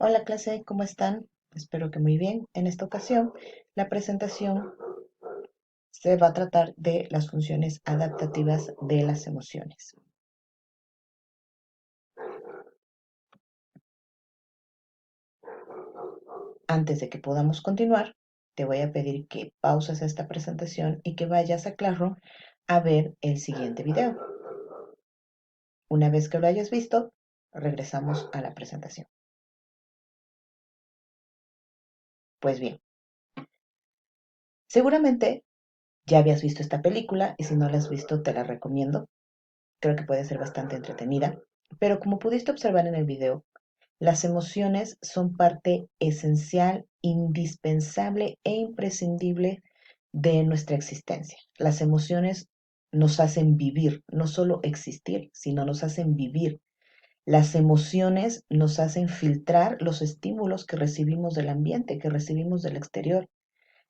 Hola clase, ¿cómo están? Espero que muy bien. En esta ocasión, la presentación se va a tratar de las funciones adaptativas de las emociones. Antes de que podamos continuar, te voy a pedir que pauses esta presentación y que vayas a Classroom a ver el siguiente video. Una vez que lo hayas visto, regresamos a la presentación. Pues bien, seguramente ya habías visto esta película y si no la has visto te la recomiendo. Creo que puede ser bastante entretenida, pero como pudiste observar en el video, las emociones son parte esencial, indispensable e imprescindible de nuestra existencia. Las emociones nos hacen vivir, no solo existir, sino nos hacen vivir. Las emociones nos hacen filtrar los estímulos que recibimos del ambiente, que recibimos del exterior.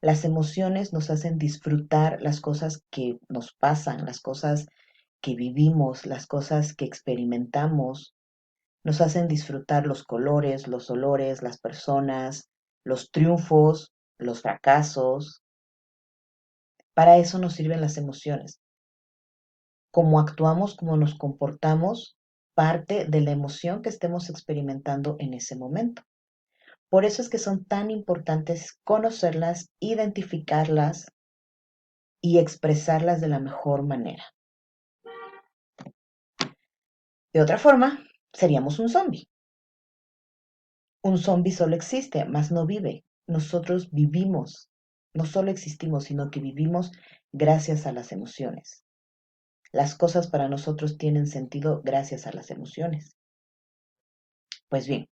Las emociones nos hacen disfrutar las cosas que nos pasan, las cosas que vivimos, las cosas que experimentamos, nos hacen disfrutar los colores, los olores, las personas, los triunfos, los fracasos. Para eso nos sirven las emociones. Cómo actuamos, cómo nos comportamos, parte de la emoción que estemos experimentando en ese momento. Por eso es que son tan importantes conocerlas, identificarlas y expresarlas de la mejor manera. De otra forma, seríamos un zombie. Un zombie solo existe, mas no vive. Nosotros vivimos, no solo existimos, sino que vivimos gracias a las emociones. Las cosas para nosotros tienen sentido gracias a las emociones. Pues bien,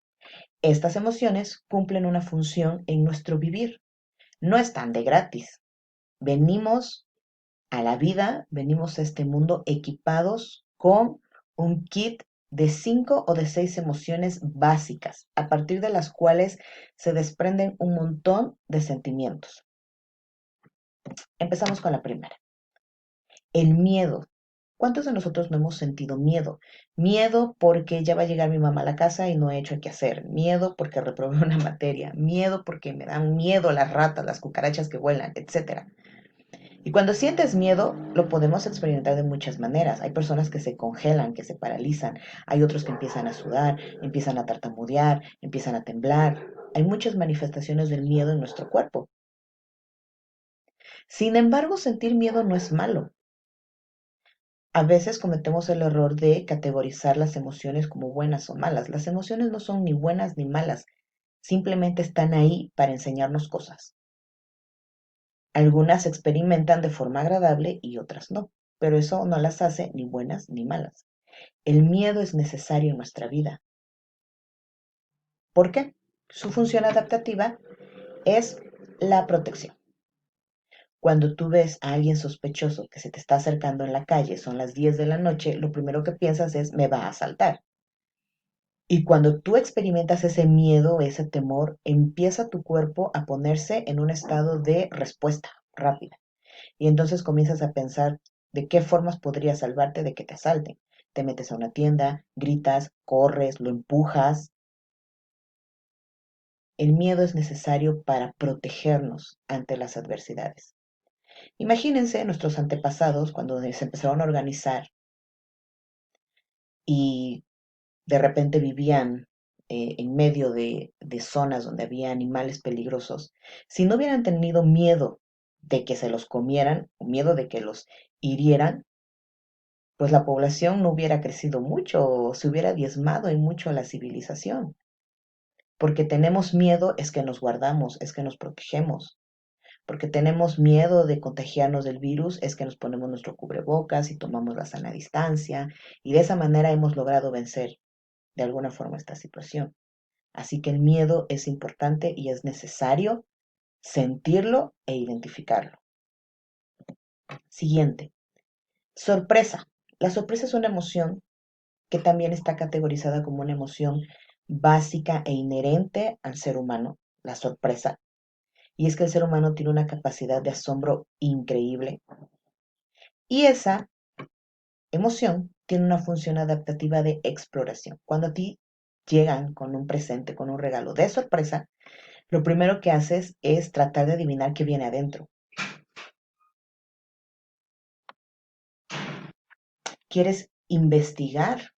estas emociones cumplen una función en nuestro vivir. No están de gratis. Venimos a la vida, venimos a este mundo equipados con un kit de 5 o de 6 emociones básicas, a partir de las cuales se desprenden un montón de sentimientos. Empezamos con la primera, el miedo. ¿Cuántos de nosotros no hemos sentido miedo? Miedo porque ya va a llegar mi mamá a la casa y no he hecho qué hacer. Miedo porque reprobé una materia. Miedo porque me dan miedo las ratas, las cucarachas que vuelan, etc. Y cuando sientes miedo, lo podemos experimentar de muchas maneras. Hay personas que se congelan, que se paralizan. Hay otros que empiezan a sudar, empiezan a tartamudear, empiezan a temblar. Hay muchas manifestaciones del miedo en nuestro cuerpo. Sin embargo, sentir miedo no es malo. A veces cometemos el error de categorizar las emociones como buenas o malas. Las emociones no son ni buenas ni malas. Simplemente están ahí para enseñarnos cosas. Algunas se experimentan de forma agradable y otras no, pero eso no las hace ni buenas ni malas. El miedo es necesario en nuestra vida. ¿Por qué? Su función adaptativa es la protección. Cuando tú ves a alguien sospechoso que se te está acercando en la calle, son las 10 de la noche, lo primero que piensas es, me va a asaltar. Y cuando tú experimentas ese miedo, ese temor, empieza tu cuerpo a ponerse en un estado de respuesta rápida. Y entonces comienzas a pensar de qué formas podrías salvarte de que te asalten. Te metes a una tienda, gritas, corres, lo empujas. El miedo es necesario para protegernos ante las adversidades. Imagínense nuestros antepasados cuando se empezaron a organizar y de repente vivían en medio de zonas donde había animales peligrosos. Si no hubieran tenido miedo de que se los comieran, miedo de que los hirieran, pues la población no hubiera crecido mucho o se hubiera diezmado en mucho la civilización. Porque tenemos miedo es que nos guardamos, es que nos protegemos. Porque tenemos miedo de contagiarnos del virus es que nos ponemos nuestro cubrebocas y tomamos la sana distancia y de esa manera hemos logrado vencer de alguna forma esta situación. Así que el miedo es importante y es necesario sentirlo e identificarlo. Siguiente, sorpresa. La sorpresa es una emoción que también está categorizada como una emoción básica e inherente al ser humano, la sorpresa. Y es que el ser humano tiene una capacidad de asombro increíble. Y esa emoción tiene una función adaptativa de exploración. Cuando a ti llegan con un presente, con un regalo de sorpresa, lo primero que haces es tratar de adivinar qué viene adentro. Quieres investigar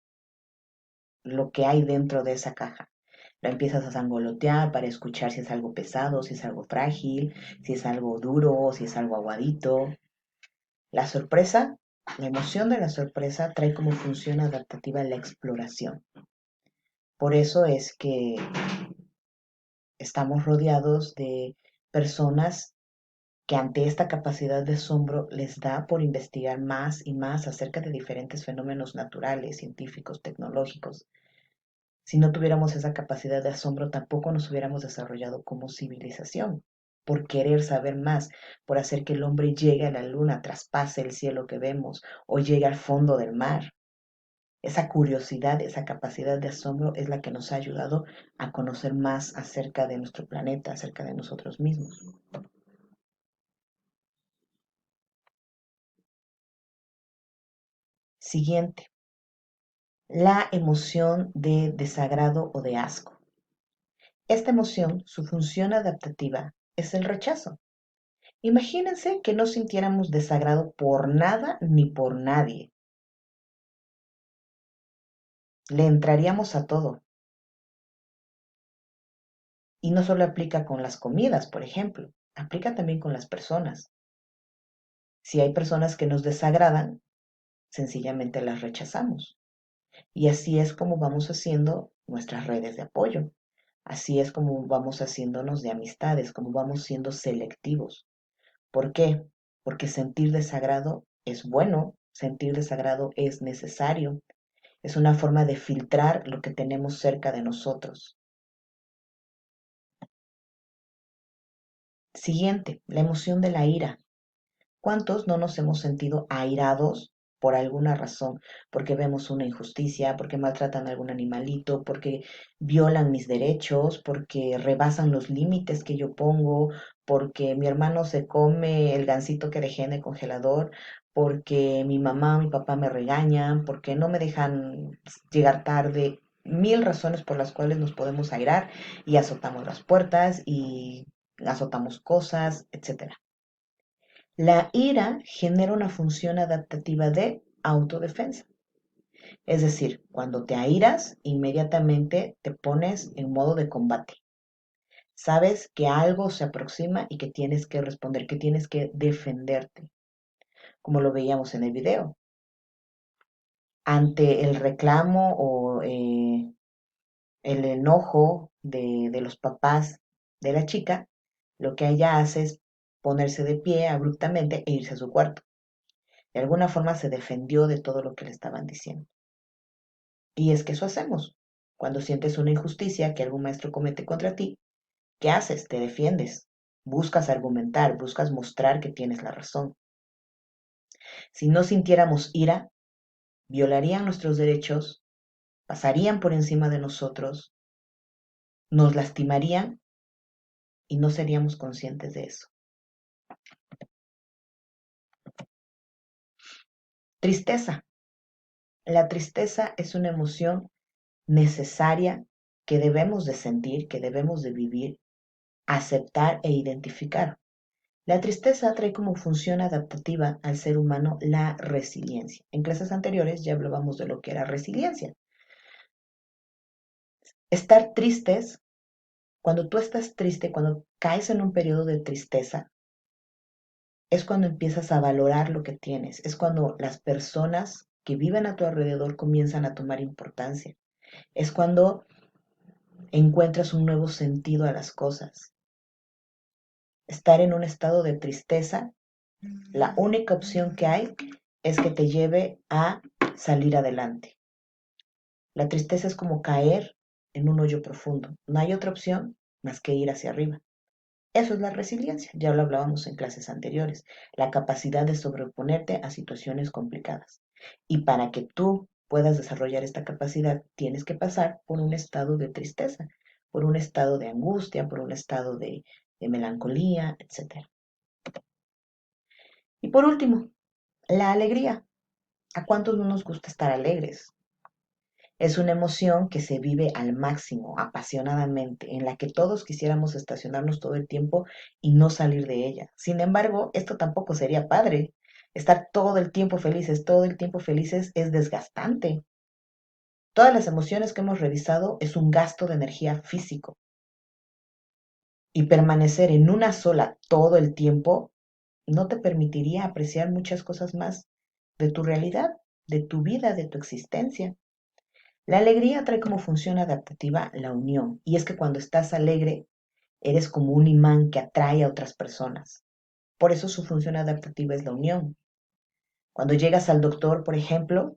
lo que hay dentro de esa caja. La empiezas a sangolotear para escuchar si es algo pesado, si es algo frágil, si es algo duro, si es algo aguadito. La sorpresa, la emoción de la sorpresa trae como función adaptativa la exploración. Por eso es que estamos rodeados de personas que ante esta capacidad de asombro les da por investigar más y más acerca de diferentes fenómenos naturales, científicos, tecnológicos. Si no tuviéramos esa capacidad de asombro, tampoco nos hubiéramos desarrollado como civilización, por querer saber más, por hacer que el hombre llegue a la luna, traspase el cielo que vemos o llegue al fondo del mar. Esa curiosidad, esa capacidad de asombro es la que nos ha ayudado a conocer más acerca de nuestro planeta, acerca de nosotros mismos. Siguiente, la emoción de desagrado o de asco. Esta emoción, su función adaptativa es el rechazo. Imagínense que no sintiéramos desagrado por nada ni por nadie. Le entraríamos a todo. Y no solo aplica con las comidas, por ejemplo, aplica también con las personas. Si hay personas que nos desagradan, sencillamente las rechazamos. Y así es como vamos haciendo nuestras redes de apoyo. Así es como vamos haciéndonos de amistades, como vamos siendo selectivos. ¿Por qué? Porque sentir desagrado es bueno, sentir desagrado es necesario, es una forma de filtrar lo que tenemos cerca de nosotros. Siguiente, la emoción de la ira. ¿Cuántos no nos hemos sentido airados por alguna razón? Porque vemos una injusticia, porque maltratan a algún animalito, porque violan mis derechos, porque rebasan los límites que yo pongo, porque mi hermano se come el gansito que dejé en el congelador, porque mi mamá o mi papá me regañan, porque no me dejan llegar tarde. Mil razones por las cuales nos podemos airar y azotamos las puertas y azotamos cosas, etcétera. La ira genera una función adaptativa de autodefensa. Es decir, cuando te airas, inmediatamente te pones en modo de combate. Sabes que algo se aproxima y que tienes que responder, que tienes que defenderte, como lo veíamos en el video. Ante el reclamo o el enojo de los papás de la chica, lo que ella hace es ponerse de pie abruptamente e irse a su cuarto. De alguna forma se defendió de todo lo que le estaban diciendo. Y es que eso hacemos. Cuando sientes una injusticia que algún maestro comete contra ti, ¿qué haces? Te defiendes. Buscas argumentar, buscas mostrar que tienes la razón. Si no sintiéramos ira, violarían nuestros derechos, pasarían por encima de nosotros, nos lastimarían y no seríamos conscientes de eso. Tristeza. La tristeza es una emoción necesaria que debemos de sentir, que debemos de vivir, aceptar e identificar. La tristeza trae como función adaptativa al ser humano la resiliencia. En clases anteriores ya hablábamos de lo que era resiliencia. Estar tristes, cuando tú estás triste, cuando caes en un periodo de tristeza, es cuando empiezas a valorar lo que tienes, es cuando las personas que viven a tu alrededor comienzan a tomar importancia, es cuando encuentras un nuevo sentido a las cosas. Estar en un estado de tristeza, la única opción que hay es que te lleve a salir adelante. La tristeza es como caer en un hoyo profundo. No hay otra opción más que ir hacia arriba. Eso es la resiliencia, ya lo hablábamos en clases anteriores, la capacidad de sobreponerte a situaciones complicadas. Y para que tú puedas desarrollar esta capacidad, tienes que pasar por un estado de tristeza, por un estado de angustia, por un estado de melancolía, etc. Y por último, la alegría. ¿A cuántos no nos gusta estar alegres? Es una emoción que se vive al máximo, apasionadamente, en la que todos quisiéramos estacionarnos todo el tiempo y no salir de ella. Sin embargo, esto tampoco sería padre. Estar todo el tiempo felices es desgastante. Todas las emociones que hemos revisado es un gasto de energía físico. Y permanecer en una sola todo el tiempo no te permitiría apreciar muchas cosas más de tu realidad, de tu vida, de tu existencia. La alegría trae como función adaptativa la unión, y es que cuando estás alegre, eres como un imán que atrae a otras personas. Por eso su función adaptativa es la unión. Cuando llegas al doctor, por ejemplo,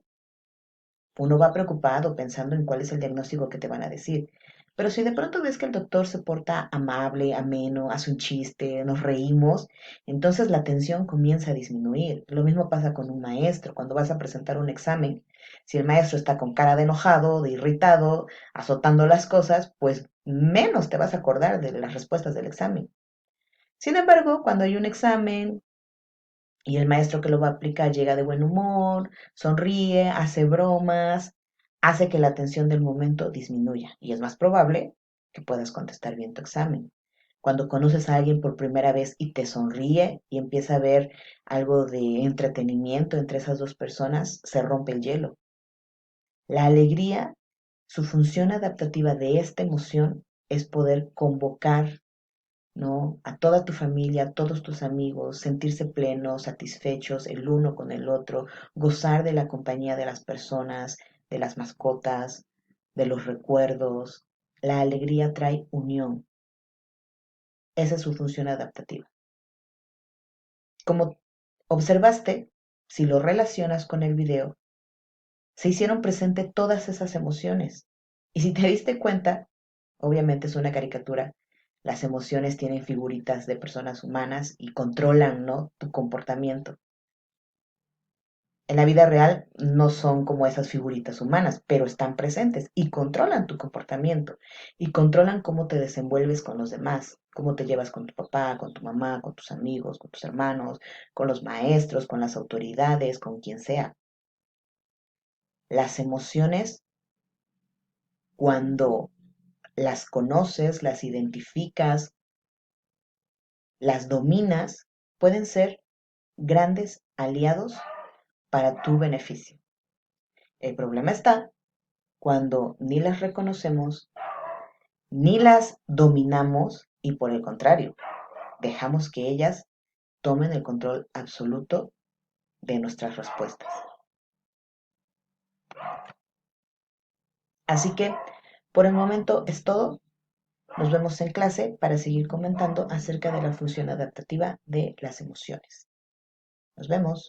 uno va preocupado pensando en cuál es el diagnóstico que te van a decir. Pero si de pronto ves que el doctor se porta amable, ameno, hace un chiste, nos reímos, entonces la tensión comienza a disminuir. Lo mismo pasa con un maestro. Cuando vas a presentar un examen, si el maestro está con cara de enojado, de irritado, azotando las cosas, pues menos te vas a acordar de las respuestas del examen. Sin embargo, cuando hay un examen, y el maestro que lo va a aplicar llega de buen humor, sonríe, hace bromas, hace que la tensión del momento disminuya y es más probable que puedas contestar bien tu examen. Cuando conoces a alguien por primera vez y te sonríe y empieza a ver algo de entretenimiento entre esas dos personas, se rompe el hielo. La alegría, su función adaptativa de esta emoción es poder convocar, ¿no? A toda tu familia, a todos tus amigos, sentirse plenos, satisfechos el uno con el otro, gozar de la compañía de las personas, de las mascotas, de los recuerdos. La alegría trae unión. Esa es su función adaptativa. Como observaste, si lo relacionas con el video, se hicieron presente todas esas emociones. Y si te diste cuenta, obviamente es una caricatura, las emociones tienen figuritas de personas humanas y controlan, ¿no?, tu comportamiento. En la vida real no son como esas figuritas humanas, pero están presentes y controlan tu comportamiento y controlan cómo te desenvuelves con los demás, cómo te llevas con tu papá, con tu mamá, con tus amigos, con tus hermanos, con los maestros, con las autoridades, con quien sea. Las emociones, cuando las conoces, las identificas, las dominas, pueden ser grandes aliados para tu beneficio. El problema está cuando ni las reconocemos, ni las dominamos y por el contrario, dejamos que ellas tomen el control absoluto de nuestras respuestas. Así que, por el momento es todo. Nos vemos en clase para seguir comentando acerca de la función adaptativa de las emociones. Nos vemos.